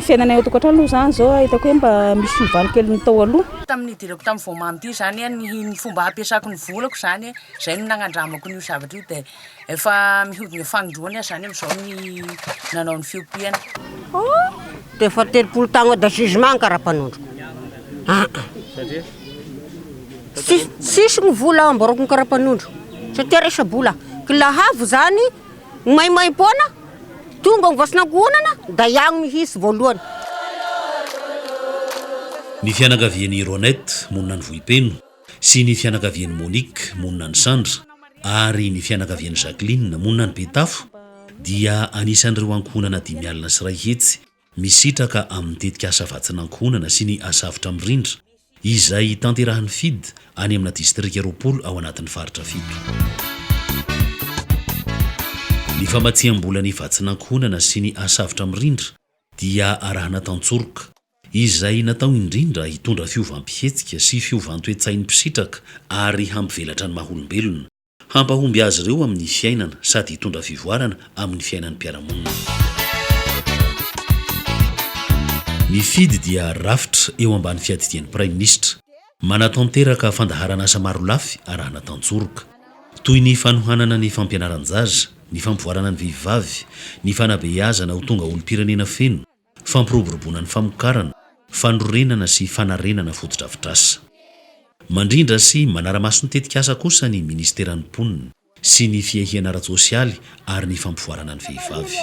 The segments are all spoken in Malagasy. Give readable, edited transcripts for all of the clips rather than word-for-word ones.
Fiainana tokatrano aloha zany zao hitako hoe mba misy fiovaly kely ny tao aloha. Tamin'ny idirako tamin'ny voamamy ty zany ny fomba ampiasako ny volako zany zay no nagnandramako ny zavatra io dia efa mihodina fagnindroana zany am'izao ny nanao ny fiompiana. Dia efa 3 taogna d'ajugement karapanondro. Sisy ny vola ambarako ny karapanondro satria resa-bola kilahavo zany maimaim-poana tonga mivasinagonana da iagno mihisy voalohany. Ny fianakavian'i Ronette monina ny Vohipeno sy ny fianakavian'i Monique monina ny Sandra ary ny fianakavian'i Jacqueline monina ny Betafo dia anisan'ireo ankohonana 5 alina sy 1 hetsy misitraka amin'ny tetikasa vatsin'ankohonana sy ny asavitra mirindra izay tanterahan'ny FID any amina distrika Ropolo ao anatin'ny faritra Fito. Ny famatsiam-bola ny vatsin'ankohonana sy ny asavitra mirindra dia arahana tantsoroka izay natao indrindra hitondra fiovam-pihetsika sy fiovan-toetsain'ny mpisitraka ary hampivelatra ny maholombelona, hampahomby azy ireo amin'ny fiainana sady hitondra fivoarana amin'ny fiainan'ny mpiara-monina. Ny FID dia rafitra eo ambany fiadidian'ny praiminisitra, manatanteraka fandaharana asa maro lafy arahana tantsoroka toy ny fanohanana ny fampianaran-jaza, ny fampivoarana ny vehivavy, ny fanabeazana ho tonga olom-pirenena feno, fampiroboroboana ny famokarana, fanorenana sy fanarenana fotodrafitrasa. Mandrindra sy manara-maso ny tetikasa kosa ny ministeran'ny mponina sy ny fiahiana ara-tsosialy ary ny fampivoarana ny vehivavy.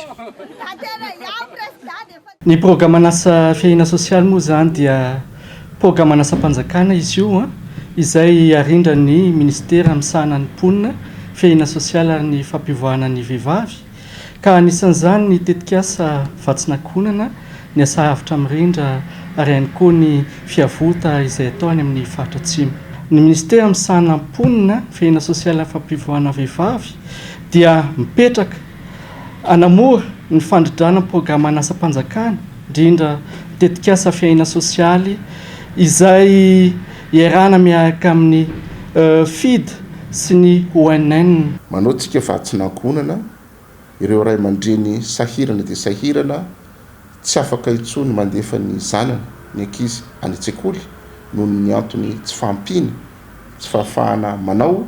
Ny programan'asa fiahiana sosialy moa zany dia programan'asa mpanjakana izy io izay arindra ny ministera misahana ny mponina fiahiana sosialy ary ny fampivoarana ny vehivavy ka anisan'izany ny tetikasa vatsin'ankohonana, ny asa avitra mirindra ary ihany koa ny fiavota izay atao any amin'ny faritra atsimo. Ny ministera misahana ny mponina fiahiana sosialy ary fampivoarana vehivavy dia mipetraka anamora ny fandridrana programan'asa mpanjakana indrindra tetikasa fiahiana sosialy izay iarahana miaraka amin'ny FID sy ny ONN. Manao tsika vatsin'ankohonana ireo ray aman-dreny sahirana dia sahirana tsy afaka intsony mandefa ny zanany ny ankizy any an-tsekoly noho ny antony tsy fampiny tsy fahafahana manao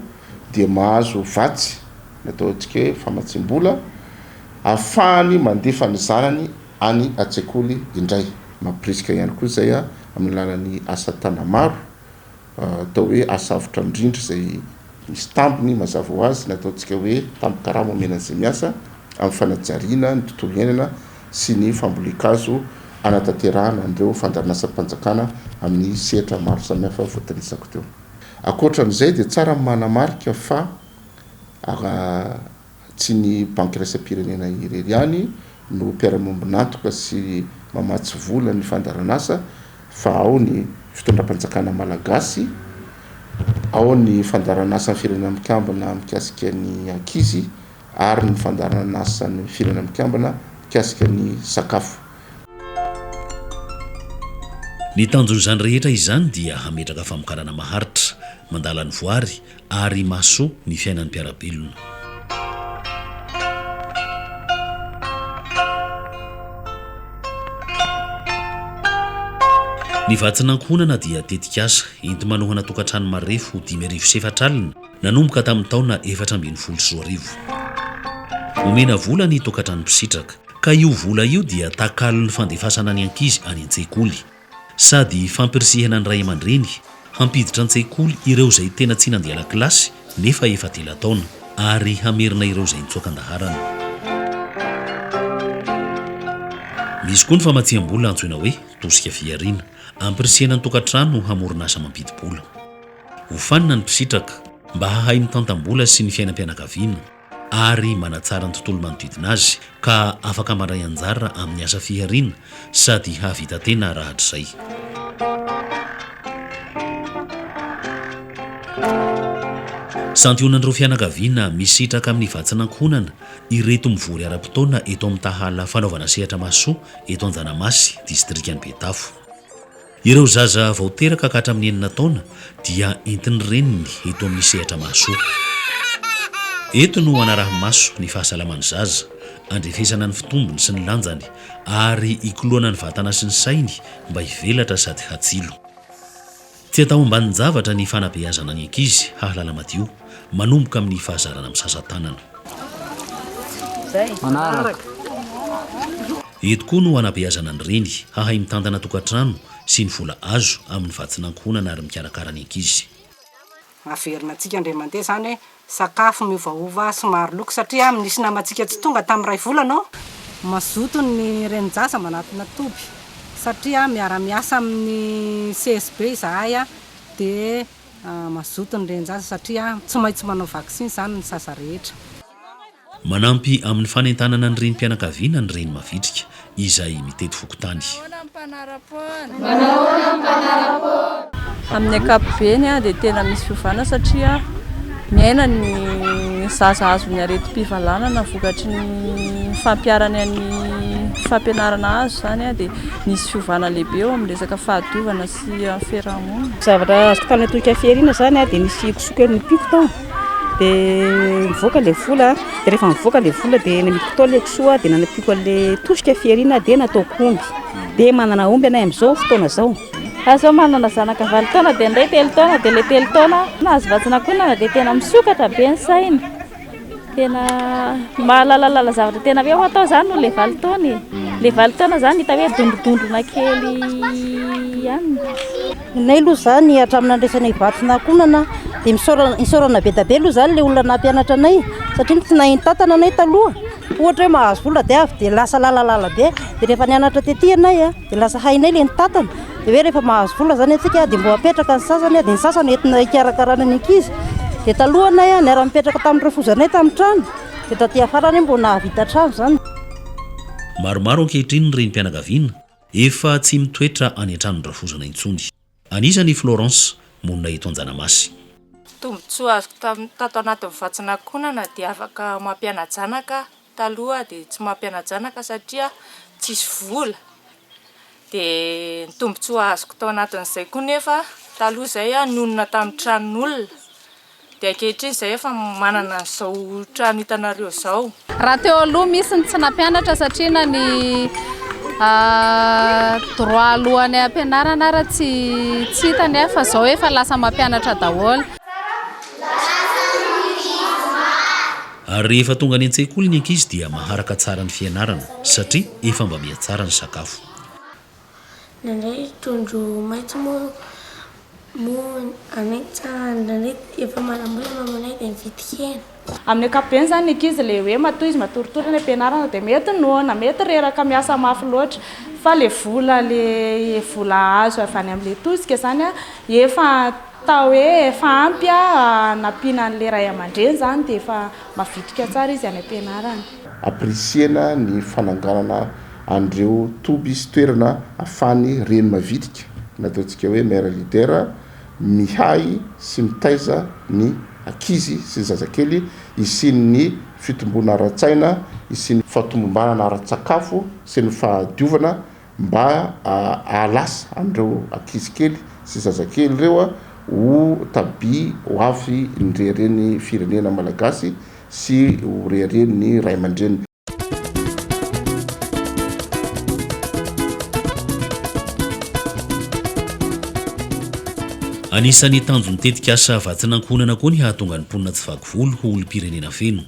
dia mahazo vatsy natao antsika hoe famatsiam-bola ahafahany mandefa ny zanany any an-tsekoly indray. Mampirisika ihany koa izay amin'ny lalan'ny asa tana maro atao hoe asa avitra mirindra izay misy tambiny mazava ho azy natao antsika hoe tambi-karama omenan'izay miasa amin'ny fanajariana ny tontolo iainana sy ny fambolikazo anatanterahana an'ireo fandaran'asa-mpanjakana amin'ny sehatra maro samihafa voatanisako teo. Ankoatran'izay dia tsara manamarika fa tsy ny banky iraisam-pirenena irery ihany no mpiara-mombonantoka sy mamatsy vola ny fandaran'asa fa ao ny fitondram-panjakana malagasy, ao ny fandaran'asa ny firenena mikambana mikasika ny ankizy ary ny fandaran'asa ny firenena mikambana mikasika ny sakafo. Ny tanjon'izany rehetra izany dia hametraka famokarana maharitra, mandala ny voary ary mahasoa ny fiainan'ny mpiara-belona. Ny vatsin'ankohonana dia tetikasa enti manohana tokantrano marefo 5,4 alina nanomboka tamin'ny taona 412. Omena vola ny tokantrano mpisitraka ka io vola io dia takalon'ny fandefasana ny ankizy any an-tsekoly sady fampirisihana ny ray aman-dreny hampiditra an-tsekoly ireo izay tena tsy nandeha lakilasy nefa efa tela taona ary hamerina ireo izay nitsoakan-daharana. Misy koa ny famatsiam-bola antsoina hoe tosika fiariana ampirisihana ny tokantrano hamorona asa mampidi-bola. Hofanina ny mpisitraka mba hahay mitantam-bola sy ny fiainam-pianakaviana ary manatsara ny tontolo manodidina azy ka afaka mandray anjara amin'ny asa fiariana sady havita tena rahatr' izay. santionan'ireo fianakaviana misitraka amin'ny vatsinankonana ireto mivory ara-potoana eto amin'ny tahala fanaovana sehatra masoa eto Anjanamasy distrikany Betafo. Ireo zaza vao teraka ka hatramin'ny 9 taona dia entin'ny reniny eto amin'ny sehatra masoa. Eto no anaraha-maso ny fahasalaman'ny zaza, andrefesana ny fitombony sy ny lanjany ary ikoloana ny vatana sy ny sainy mba hivelatra sady hatsilo. Tsy atao ambanin'ny zavatra ny fanabeazana ny ankizy hahalala madio manomboka amin'ny fahazarana amin'ny sasatanana. Eto koa no anabeazana ny reny hahay mitandana tokantrano sy ny vola azo amin'ny vatsinankonana ary mikarakara ny ankizy. Averina antsika Andriamanitra zany sakafo miovaova somary loko satria nisy namantsika tsy tonga tamin'ny ray volana mazoto ny renjasa manatina toby satria miara-miasa amin'ny CSB izahay dia mazoto ny renjasa satria tsy maintsy manao vaksiny zany ny sasa rehetra. Manampy amin'ny fanentanana ny renim-pianakaviana ny reny mavitrika izay mitety fokotany. Amin'ny ankapobeny dia tena misy fiovana satria miaina ny zaza azony areti-pivalanana vokatry ny fampiarany amin'ny fampianarana azo zany dia misy fiovana lehibe eo amin'ny resaka fahadiovana sy fiarahamonina. Zavatra azoko tany atoika fiarina zany dia nisy kosokeliny piko tao dia mivoaka le vola dia rehefa mivoaka le vola dia namidiko tao le kisoa dia nanapiko an'le tosika fiarina dia nataoko omby dia manana omby anay amin'izao fotoana zao. Azo manana zanaka 20 taona dia ndray 3 taona dia le 3 taona nahazo vatsinankonana dia tena misokatra be ny sainy. Tena mahalalalala zavatra tena hoe ho atao zany no le 20 taona. Le 20 taona zany hita hoe dondrodondrona kely ihany. Nay aloha zany hatramin'ny andresana vatsinankonana dia misaorana be da be aloha zany le olona nampianatra anay satria tsy nahintantana anay taloha. Ohatra hoe mahazo vola dia avy dia lasa lalalala be dia rehefa nianatra tetỳ anay dia lasa hainay le nitantana. Dia hoe rehefa mahazo vola zany antsika dia mbo apetraka ny sasany dia ny sasany entina ikarakarana ny ankizy. Dia taloha anay niara-mipetraka tamin'ny refozanay tamin'ny trano dia taty afarany mbo nahavita trano zany. Maromaro ankehitriny ny renim-pianakaviana efa tsy mitoetra any an-tranony refozana intsony. Anisany Florence monina eto Anjanamasy. Tombotsoa azoko tato anatin'ny vatsinankonana dia afaka mampiana janaka. Taloha dia tsy mampiana janaka satria tsisy vola. Dia ny tombotsoa azoko tao anatin'izay koa nefa taloha izay nonona tamin'ny tranon'olona dia ankehitriny izay efa manana izao trano hitanareo izao. Raha teo aloha misy ny tsy nampianatra satria na ny droit alohan'ny ampianarana raha tsy hitany fa izao efa lasa mampianatra daholo. Ary rehefa tonga ny an-tsekoly ny ankizy dia maharaka tsara ny fianarana satria efa mba mia tsara ny sakafo. Nandray trondro maitso moa anay tsara nandray efa manambola mamanay dia mividy hena. Amin'ny ankapobeny zany ny ankizy le hoe matoy izy matoritory ny ampianarana dia mety noana mety reraka miasa mafy loatra fa le vola azo avy any amin'le tosika zany efa tao hoe efa ampy nampiana an'le ray aman-dreny zany dia efa mavitrika tsara izy any ampianarana. Apresiana ny fananganana andreo toby sy toerana afany reny mavitrika nataontsika hoe mère leader mihay sy mitaiza ny ankizy sy zazakely isiny ny fitombona ara-tsaina isiny fahatombombana ara-tsakafo sy ny fahadiovana mba alasa andreo ankizy kely sy zazakely reo ho tabi ho avy nirereny firenena malagasy sy ho rereny ray aman-dreny. Anisan'ny tanjony tetika asa vatsinankonana koa ny hahatonga ny mponina tsy vaky volo ho olom-pirenena feno.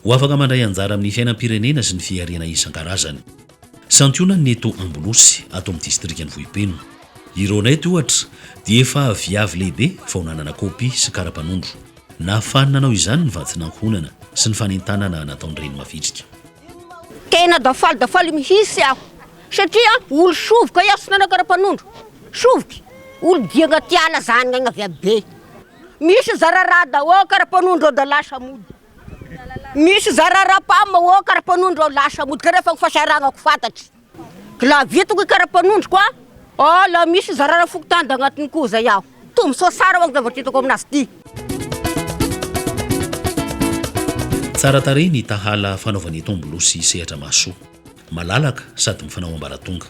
Ho afaka mandray anjara amin'ny fiainam-pirenena sy ny fiharena isan-karazany. Santionany neto Ambolosy ato amin'ny distrikany Vohipeno. Ireo naity ohatra dia efa viavy lehibe vao nanana kopy sy karapanondro. Nahafany nanao izany ny vatsinankonana sy ny fanentanana nataon'ny reny mavitrika. Tena dafaly mihisy aho satria olo sovoka iaho sy nanao karapanondro. Sovoky olo dianga tiala zany gna avy be. Misy zararada o karapanondro da lasa mody. Misy zararapama o karapanondro lasa mody ka rehefa fasaragna ko fantatry. La vitako karapanondro koa la misy zarara fokotany da agnatiny koza iaho. Tombosoa sara ho zavatra hitako aminazy ty. tsara tarehy ny tahala fanaovany tombolosy sehatra masoa malalaka sady mifanao ambaratonga.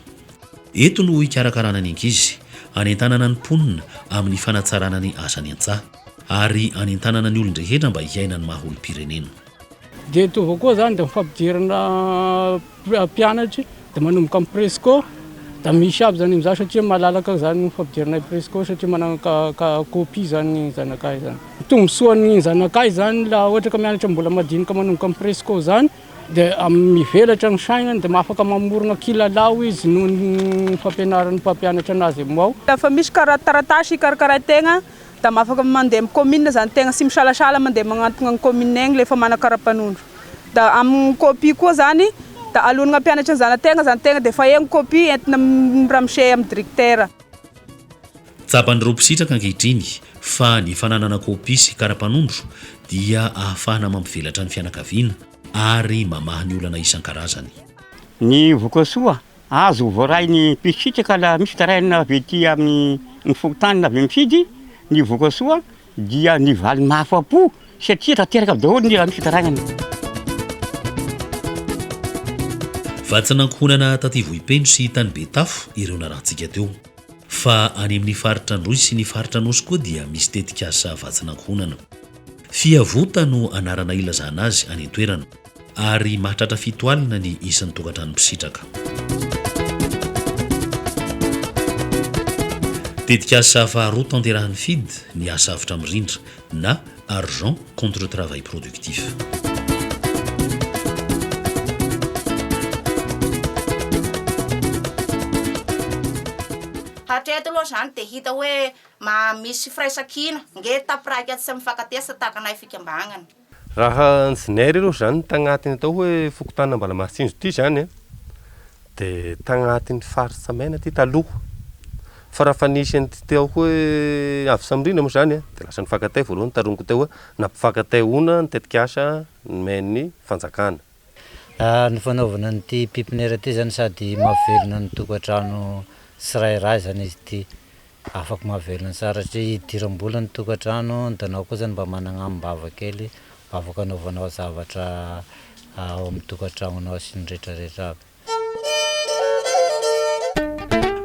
Eto no ikarakarana ny ankizy anentanana ny mponina amin'ny fanatsarana ny asany an-tsaha ary anentanana ny olon-drehetra mba hiainany maha-olom-pirenena. Dia eto avao koa zany dia mifampidirana mpianatry dia manomboka amin'ny presco da misy aby zany amin'izao satria malalaka zany mifampidirana presco satria manana copie zany zanakay zany. Tombosoan'ny zanakay zany laha ohatra ka mianatra mbola madinika manomboka amin'ny presco zany dia mivelatra ny sainany dia mahafaka mamorona kilalao izy noho ny fampianarany mpampianatra anazy ao. Lafa misy taratasy karakarain-tegna da mahafaka mandeha amin'ny commune zany tegna sy misalasala mandeha magnantona ny commune egny lefa manakara-panondro. Da amin'ny copie koa zany da alonagna mpianatra ny zany tegna dia fa egny copie entina miramose amin'ny directeur. Tsapany roapisitraka ankehitriny fa ny fananana copie sy kara-panondro dia ahafahana mampivelatra ny fianakaviana ary mamaha ny olana isan-karazany. Ny vokasoa azo voaray ny pisitraka la misy taraina avy ety amin'ny fokotany na avy mifidy ny vokasoa dia ny valy mahafapo satria tanteraka daholo ny raha misy tarainany. Vatsanankohonana taty Vohipendro sy tany Betafo ireo narantsika teo. Fa any amin'ny faritra Androy sy ny faritra Anosy koa dia misy tetikasa vatsanankohonana. Fiavota no anarana ilazana azy any an-toerana ary mahatratra fitoalina ny isan'ny tokantrano mpisitraka. Tetikasa faharoa tanterahan'ny FID ny asa avitra mirindra na argent contre travail productif. Hatreto aloha zany dia hita hoe misy firaisan-kina nge tapiraiky tsy mifankatesa takanay fikambangana. Raha nzinairy aloha zany tagnatiny atao hoe fokotana mbala masinjo ty zany dia tagnatiny faritra maina ty taloha. Fa raha fa nisy teo hoe avy samirina moa zany dia lasa nifankatay voalohany taroniko teo hoe nampifankatay ona ny tetikasa ny fanjakana. Ny fanaovana nyty pipinera ty zany sady mahavelona ny tokantrano tsirairay zany izy ty afaka mahavelona tsara satria idiram-bola ny tokantrano danao koa zany mba manana ambava kely afaka anaovanao zavatra ao amin'ny tokantranonao sy ny rehetrarehetra aby.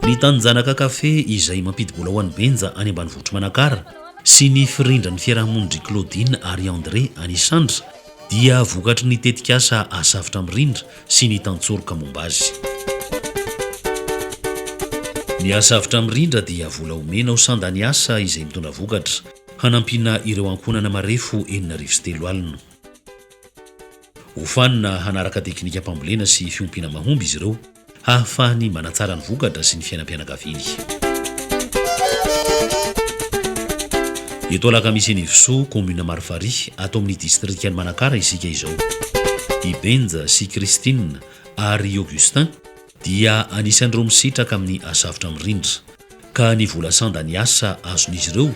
Ny tanjanaka kafe izay mampidi-bola ho an'ny Benja any ambanivohitra Manakara sy ny firindran'ny fiarahamonindry Claudine ary André any Sandra dia vokatry ny tetikasa asavitra mirindra sy ny tantsoroka momba azy. Ny asavitra mirindra dia vola omena ho sandany asa izay mitondra vokatra hanampiana ireo ankonana marefo 403 alina. Hofanina hanaraka teknika mpambolena sy fiompiana mahomby izy ireo ahafahany manatsara ny vokatra sy ny fiainam-pianakaviany. Eto Alakamisy Niviso, commune Marifary, ato amin'ny distrikany Manakara isika izao. I Benja sy Christine ary Augustin dia anisan'ireo misitraka amin'ny asavitra mirindra ka ny vola sandany asa azon'izy ireo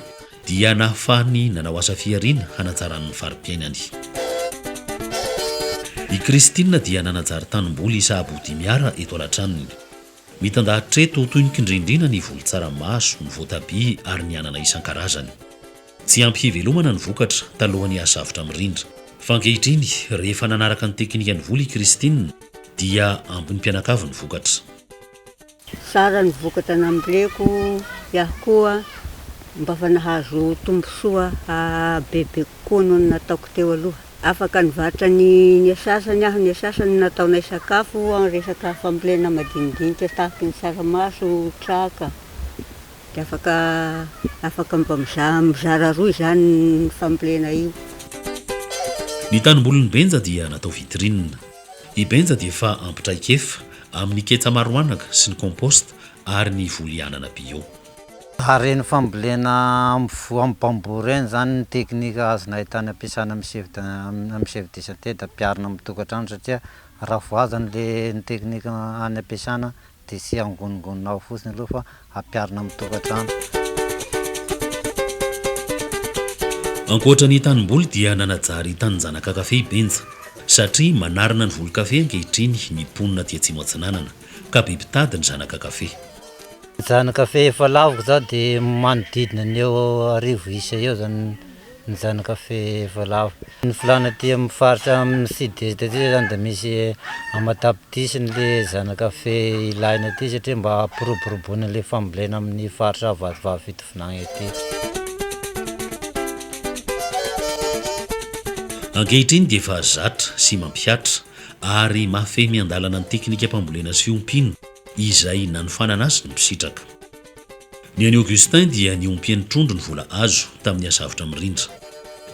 dia nahafahany nanao asa fiariana hanatsarany farim-piainany. I Christine dia nanajary tanimboly sahaboty miara eto alatranony. Mitandahatra eto toy ny kindrindrina ny volo tsara maso, ny voatabia ary ny anana isan-karazany. Tsy ampy hivelomana ny vokatra talohany asavitra mirindra. Fa ankehitriny rehefa nanaraka ny teknika ny voly i Christine dia ampy ny mpianakavy ny vokatra. Sara ny vokatra namboleko iaho koa mba fa nahazo tombosoa bebe kokoa noho nataoko teo aloha. Afaka nivatra ny asasany aho, ny asasany nataonay sakafo amin'ny resaka fambolena madinidinika tahaka ny saramaso, traka. Dia afaka mba mizara roy zany ny fambolena io. Ny tanimbolon'ny Benja dia natao vitrinina. I Benja dia efa ampitraikefa amin'ny ketsa maro anaka sy ny compost ary ny volianana bio. Hareny fambolena amin'ny bambo reny zany ny teknika azona ahitana ampiasana amin'ny chef-de-santé da ampiarina amin'ny tokantrano satria raha voazany le ny teknika any ampiasana dia sy angonongononao fotsiny aloha fa ampiarina amin'ny tokantrano. Ankoatra ny tanimboly dia nanajary tanjanaka kafe i Benja satria manarina ny volo-kafe ankehitriny ny mponina tia tsy matsinanana ka bibitady ny zanaka kafe. Zanaka kafe efa lavoko zao dia manodidina ny eo 1000 isa eo zany ny zanaka fe valavo. Ny volana ty amin'ny faritra amin'ny sud-est ty zany da misy amatapitisi le zanaka fe ilaina ty satria mba ampiroboroboana le fambolena amin'ny faritra vatovavo fitovinagna ety. Ankehitriny dia efa zatra sy mampiatra ary mahafehy miandalana ny teknika mpambolena sy fiompino izay nanofanana azy ny misitraka. Ny any Augustin dia niompian'ny trondro ny vola azo tamin'ny asavitra mirindra.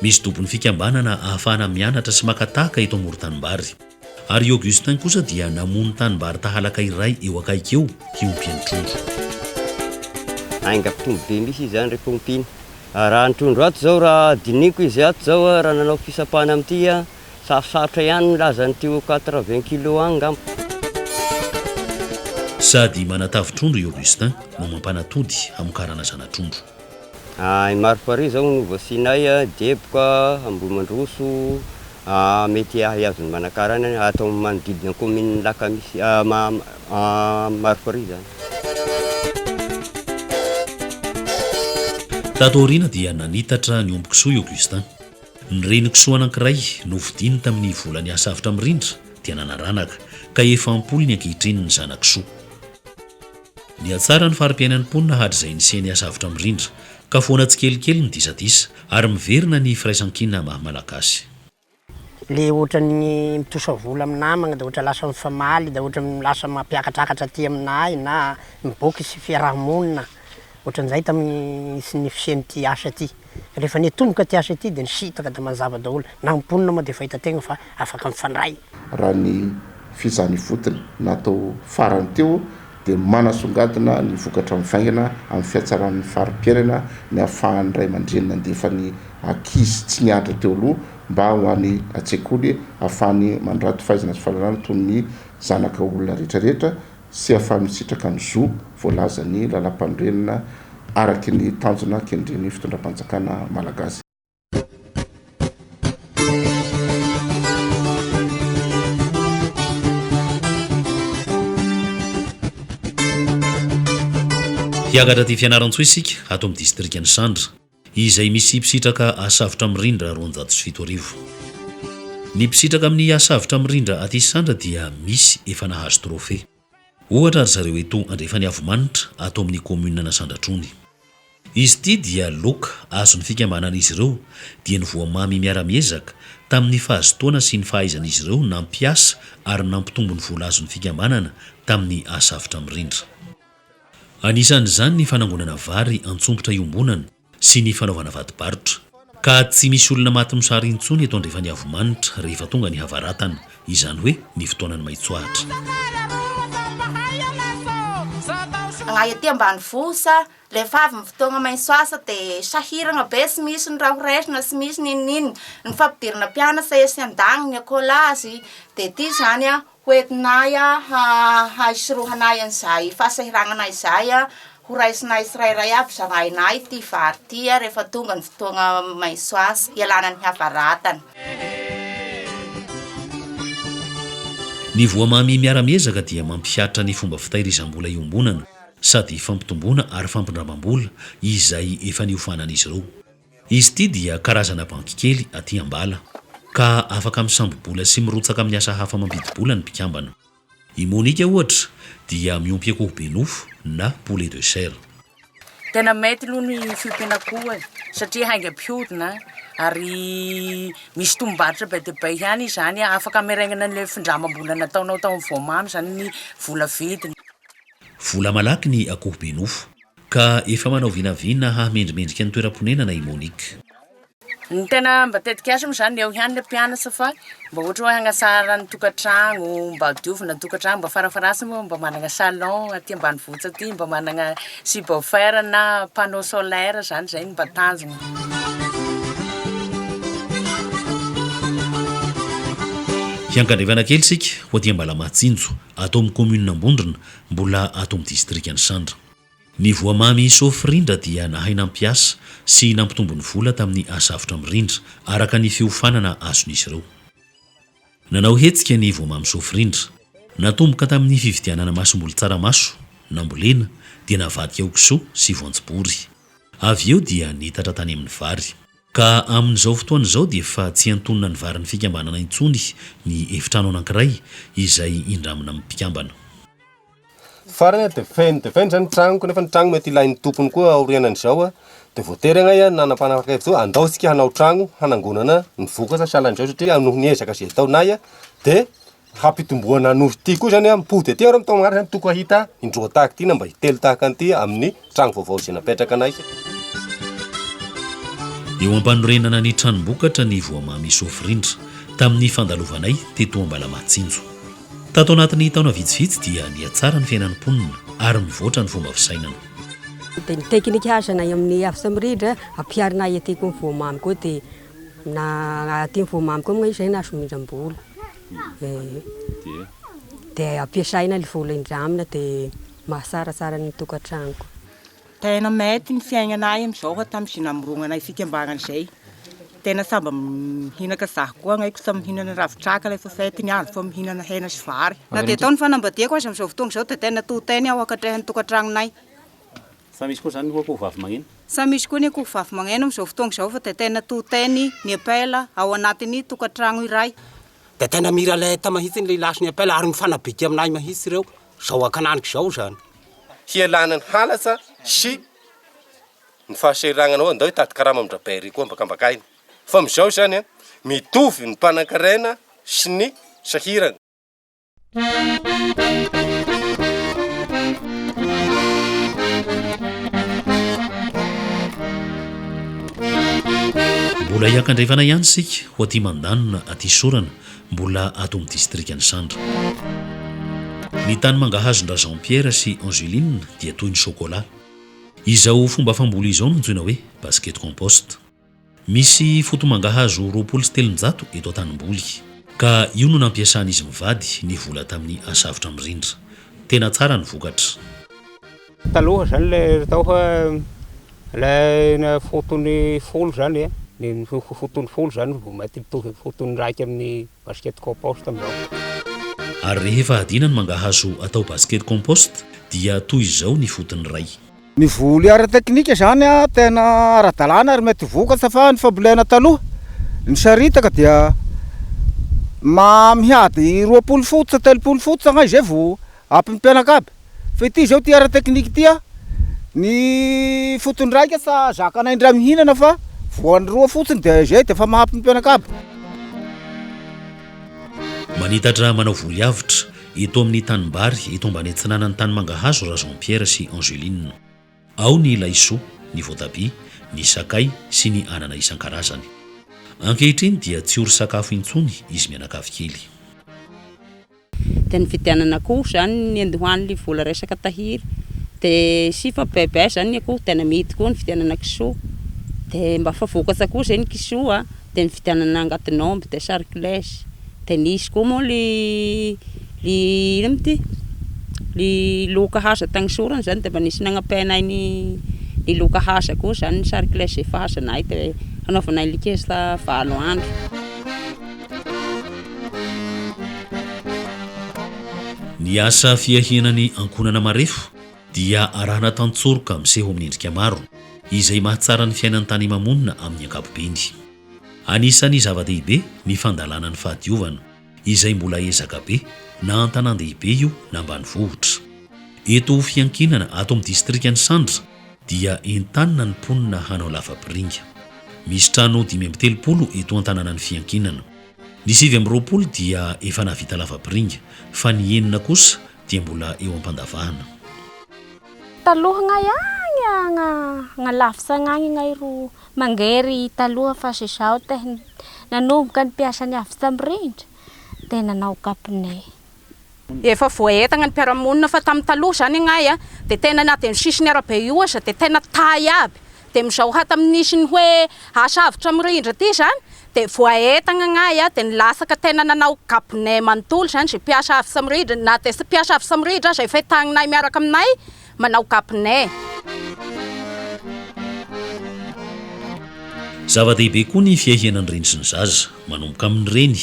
Misy tompony fikambanana ahafahana mianatra sy makataka eto amoron-tanimbary. Ary Augustin kosa dia namono tanimbary tahalaka iray eo akaiky eo hiompian'ny trondro. Aingampitombo be misy izy zany rehefa ompiny. Raha ny trondro ato zao raha diniko izy ato zao raha nanao fisapahana amin'ity sarosarotra ihany milaza ny teo 80 kilo agny ngamba. Sady manatavi-trondro i Augustin no mampanatody hamokarana zana-trondro. Maro pare zao no voasinay deboka Ambohimandroso mety ahazony manakarana atao manodidina commune Lakamisy maro pare zany. Tato aoriana dia nanitatra ny ombi-kisoa i Augustin. Ny reni-kisoa anankiray novidiny tamin'ny volany asavitra mirindra dia nanaranaka ka efa ampolo ny ankehitriny ny zanan-kisoa. Ny atsara ny fari-piainan'ny mponina hatr'izay niseny asavitra mirindra ka foana tsikelikely ny disadisa ary miverina ny firaisan-kina maha-malagasy. Le ohatra ny mitosa vola amin'ny namagna da ohatra lasa mifamaly da ohatra lasa mampiakatrakatra aty aminay na miboaka sy fiarahamonina. Ohatran'izay tamin'ny sy ny fisian'ity asa ty. Rehefa nitomboka ty asa ty dia nisitaka da mazava daholo. Na mponina moa dia fahita-tegna fa afaka mifandray. Raha ny fizany fotony natao farany teo dia manasongadina ny vokatra mivaingana amin'ny fiatsaran'ny fari-piainana ny ahafahan'ny ray aman-dreniny nandefa ny ankizy tsy niandra teo aloha mba ho any an-tsekoly ahafahany mandrato fahaizana sy fahalalana toy ny zanaka olona rehetrarehetra sy ahafahany misitraka ny zo voalaza ny lalam-pandrenina araky ny tanjona kendreny fitondram-panjakana malagasy. Hiakatra ty fianaran-tsoa isika ato amin'ny distrikany Sandra izay misy mpisitraka asavitra mirindra 207. Ny mpisitraka amin'ny asavitra mirindra aty Sandra dia misy efa nahazo trofe. Ohatra ary zareo eto andrefany avomanitra ato amin'ny commune na Sandratrony. Izy ity dia loka azon'ny fikambanan'izy ireo dia ny voamamy miara-miezaka tamin'ny fahazotoana sy ny fahaizan'izy ireo nampiasa ary nampitombo ny vola azon'ny fikambanana tamin'ny asavitra mirindra. Anisan'izany ny fanangonana vary antsompotra iombonana sy ny fanaovana vadibarotra. Ka tsy misy olona maty mosary intsony eto andrefany avomanitra rehefa tonga ny havaratana, izany hoe ny fotoanany maitsoahatra. Agnaia ty ambany vosa, rehefa avy ny fotoagna maitsoasa dia sahiragna be sy misy ny raha horesina sy misy nininy ny fampidirana mpianatra esy an-dagniny akôlazy dia ty zany hoentinay haisorohanay an'izay fahasahiragnanay izay ho raisinay tsirairay aby zarainay ty vary ty rehefa tonga ny fotoagna maitsoasa ialana ny havaratana. Ny voamamy miara-miezaka dia mampiatra ny fomba fitahirizam-bola iombonana sady fampitomboana ary fampindramam-bola izay efa niofanan'izy ireo. Izy ity dia karazana banky kely aty Ambala ka afaka misambo-bola sy mirotsaka amin'ny asa hafa mampidy-bola ny mpikambana. I Monika ohatra dia miompy akoho be nofo na poulet de chair. Tena mety aloha ny fiompiana akoho satria hainga mpihodina ary misy tombaritra be dia be ihany izany afaka merenana ny findramam-bola nataonao tao amin'ny voamamy zany ny vola vidiny. Vola malaky ny akoho be nofo ka efa manao vinavina hahamendrimendrika ny toeram-ponenana i Monika. Ny tena mba tetika asa moa zany eo ihany le mpianatra fa mba ohatra hoe hagnasara ny tokantragno, mba diovina ny tokantragno, mba farafarasy moa mba manana salon aty ambanivohitra aty, mba manana subwoofer na panneau solaire zany zay mba tanjona. Hiankandrevana kely sika ho aty Ambalamahatsinjo ato amin'ny commune Ambondrona mbola ato amin'ny distrikany Sandra. Ny voamamy sofirindra dia nahay nampiasa sy nampitombo ny vola tamin'ny asavitra mirindra araka ny fiofanana azon'izy ireo. Nanao hetsika ny voamamy sofirindra, natomboka tamin'ny fividianana masomboly tsaramaso, nambolena dia navadika aokisoa sy voanjobory. Avy eo dia nitatra tany amin'ny vary. ka amin'izao fotoana izao dia efa tsy antonona ny variny fikambanana intsony ny efitrano anankiray izay indramina amin'ny mpikambana. Farany dia feno zany tragnoko nefa ny tragno mety ilain'ny tompony koa aorianan'izao dia voatery agna nanam-panapaka izao andao sika hanao tragno hanangonana ny vokatra sahalan'izao satria noho ny ezaka izay taonay dia hampitomboana noho ity koa zany mipody aty ary mitao magnaraka zany toko ahita indroa tahaka ity na mba hitelo tahaka an'ity amin'ny tragno vaovao izay napetraka anay. Eo ampanorenana ny tranom-bokatra ny voamamy Sofrindra tamin'ny fandalovanay teto Ambalamahatsinjo. Tato anatin'ny taona vitsivitsy dia niatsara ny fiainan'ny mponina ary mivoatra ny fomba fisainana. Dia ny teknika azanay amin'ny Sofrindra ampiarinay aty koa ny voamamy koa dia na aty ny voamamy koa moa izay na somindram-bola. Dia ampiasaina ilay vola indramina dia mahasaratsara ny tokantrano. Tena mety ny fiainanay amin'izao tamin'izay namoronanay fikambanana izay. Tena samba mihinaka zaho koa ngaiko sa mihinana ravitraka rehefa fety ny andro fa mihinana hena sy vary. Na dia tao ny fanambadiako azy amin'izao fotoana izao dia tena toteny aho ankatrehan'ny tokantragnonay. Sa misy koa zany ny akoho vavy magneno? Sa misy koa ny akoho vavy magneno amin'izao fotoana izao fa dia tena toteny ny apela ao anatin'ny tokantragno iray. Dia tena mira lay tamahitsy ny lehilahy sy ny apela ary mifanabiky aminay mahitsy ireo. Zao akananiko izao zany. Hialana ny halasa sy ny fahaseragnanao andao hitady karama amin-drabery koa mbakambakainy. Fa amin'izao zany mitovy ny mpanankarena sy ny sahirana. Mbola hiankandrefana ihany sika ho aty mandanona aty sorana mbola ato amin'ny distrikan'ny Sandra. Ny tany mangahazondra Jean-Pierre sy Angeline dia toy ny chocolat. Izao fomba famboly izao no antsoina hoe basket compost. Misy fotomangahazo 200 eto an-tanimboly ka io no nampiasan'izy mivady ny vola tamin'ny asavitra mirindra. Tena tsara ny vokatra. Taloha zany le tao le fotony folo zany ny fotony folo zany vao mety mitovy fotony raiky amin'ny basket compost amin'izao. Ary rehefa adina ny mangahazo atao basket compost dia toy izao ny fotony ray. Ny voly ara-teknika zany tena ara-dalàna ary mety vokatra fa ny fambolena taloha ny saritaka dia miady 20 fototra 30 fototra ngay zay vao ampy ny mpianakavy. Fa ity zao ty ara-teknika ity ny fotony raika sa zakanay ndray mihinana fa voany 2 fotsiny dia zay dia fa mahampy ny mpianakavy. Manitatra manao voly avitra eto amin'ny tanimbary eto ambany antsinanan'ny tany mangahazo ra Jean-Pierre sy Angeline. Ao ny laisoa, ny voatabia, ny sakay sy ny anana isan-karazany. Ankehitriny dia tsy ory sakafo intsony izy mianakavy kely. Dia ny vidianana akoho zany ny andohan'ny vola resaka tahiry. Dia sy fa bebe zany ny akoho tena mety koa ny vidianana kisoa. Dia mba fa vokatra koa zay ny kisoa dia ny vidianana angatin'omby dia sarclès. Dia nisy koa moa li loka haza tagny sorana zany dia mba nisy nagnapenay ny loka haza koa zany ny sarclès efa hazanay dia hanaovanay likeza 20 andro. Ny asa fiahinany ankonana marefo dia arahana tantsoroka miseho amin'ny endrika maro izay mahatsara ny fiainan'ny tany mamonina amin'ny ankapobeny. Anisan'ny zava-dehibe ny fandalana ny fahadiovana izay mbola ezaka be na an-tanan-dehibe io na ambanivohitra. Eto fiankinana ato amin'ny distrikan'ny Sandra dia entanina ny mponina hanao lavapiringa. Misy trano 530 eto an-tanànan'ny fiankinana. Ny 720 dia efa navita lavapiringa fa ny enina kosa dia mbola eo am-pandavahana. Taloha nga lafisa ngany ngay ro mangery taloha fa sisao teh nanomboka ny mpiasa ny avy mirindra dia nanao kapone. Efa voaetagna ny mpiara-monina fa tamin'ny taloha zany ngay dia tena naty ny sisiny arabe io asa dia tena tay aby. Dia mizao hata amin'nisy ny hoe asavitra mirindra ty zany dia voaetagna ngay dia nilasaka tena nanao kapone manontolo zany zay mpiasa avy mirindra na dia sy mpiasa avy mirindra zay fetaninay miaraka aminay manao kapone. Zava-dehibe koa ny fiahianan'ny reny sy ny zaza manomboka amin'ny reny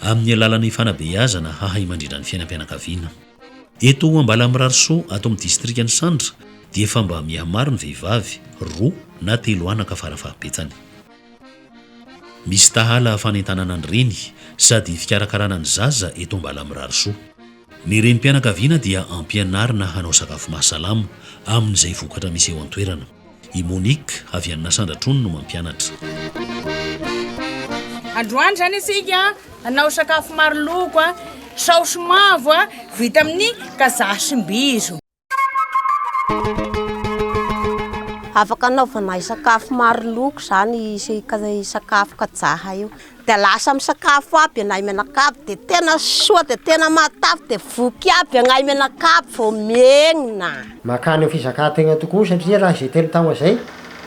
amin'ny alalan'ny fanabeazana hahay mandrindra ny fiainam-pianakaviana. Eto Ambala Mirarisoa ato amin'ny distrikan'ny Sandra dia efa mba mihamaro ny vehivavy 2 na 3 anaka farafahabetsany. misy tahala fanentanana ny reny sady fikarakarana ny zaza eto mbala mirarisoa. Ny renim-pianakaviana dia ampianarina hanao sakafo mahasalama amin'izay vokatra misy eo an-toerana. I Monique avy any Nasandratrony no mampianatra. Androany zany isika hanao sakafo maro loko saosy mavo vita amin'ny kazaha-simbizo. Afaka anaovana sakafo maro loko zany sakafo kajaha io. Dia lasa amin'ny sakafo aby anay menakavy dia tena soa dia tena matavy dia voky aby anay menakavy vao mienina. Makany amin'ny fizakategna tokoa satria raha izay 3 taona izay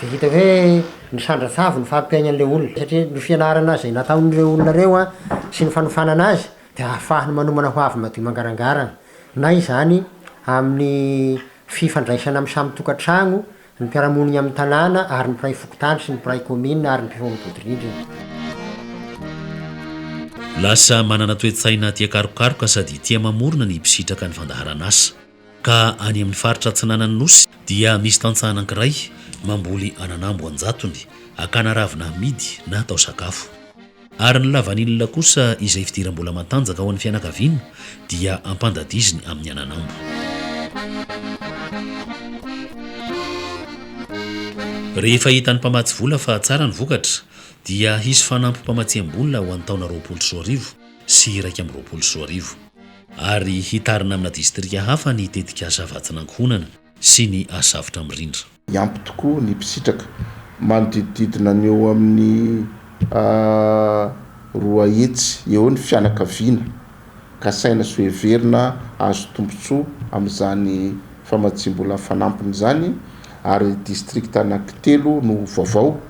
dia hita hoe ny sandratsavy ny fampiainan'ilay olona satria ny fianarana izay nataon'ireo olona reo sy ny fanofanana azy dia ahafahany manomana ho avy madio mangarangarana. Na izany amin'ny fifandraisana amin'ny samy tokantrano, ny mpiaramonina amin'ny tanàna ary ny mpiray fokontany sy ny mpiray komina ary ny mpifamovodorindrina. Lasa manana toe-tsaina tia karokaroka sady tia mamorona ny mpisitaka ny fandaharan'asa. Ka any amin'ny faritra Atsinanana Nosy dia misy tantsaha anankiray mamboly ananambo anjatony, akana ravina amidy na atao sakafo. Ary ny lavanilina kosa izay fidiram-bola matanjaka ho an'ny fianakaviana dia ampandadiziny amin'ny ananambo. Rehefa hitan'ny mpamatsy vola fa tsara ny vokatra dia hisy fanampim-pamatsiam-bola ho an'ny taona 2024 sy 2024. Ary hitarina amina distrika hafa ny tetika asa vatsinankohonana sy ny asavitra mirindra. Ampy tokoa ny mpisitraka manodididina ny eo amin'ny 2 hetsy eo ny fianakaviana ka saina sy heverina azo tombontsoa amin'izany famatsiam-bola fanampiny zany. Ary distrikta anankitelo no vaovao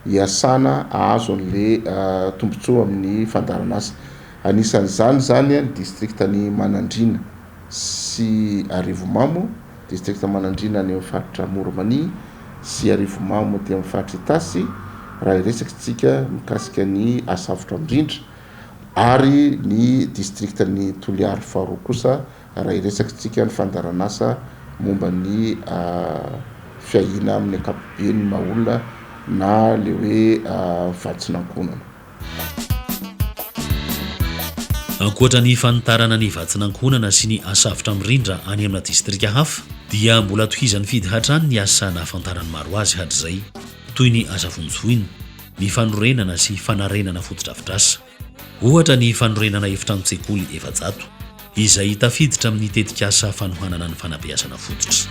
hiasana azo an'le tombontsoa amin'ny fandarana asa. Anisan'izany zany ny distriktany Manandrina sy Arivomamo, distrikta Manandrina ny amin'ny faritra Moromania sy Arivomamo dia amin'ny faritra Itasy raha iresakantsika mikasika ny asavitra mirindra, ary ny distriktany Toliary faharoa kosa raha iresakantsika ny fandarana asa momba ny fiahina amin'ny ankapobeny maolona na le hoe vatsinankonana. Ankoatra ny fanitarana ny vatsinankonana sy ny asavitra mirindra any amina distrika hafa dia mbola tohizan'ny fidy hatrany ny asa nahafantarany maro azy hatr'izay, toy ny asa fonjofoina, ny fanorenana sy fanarenana fotodrafitrasa. Ohatra ny fanorenana efitrano-tsekoly efajato izay tafiditra amin'ny tetika asa fanohanana ny fanabeazana fototra.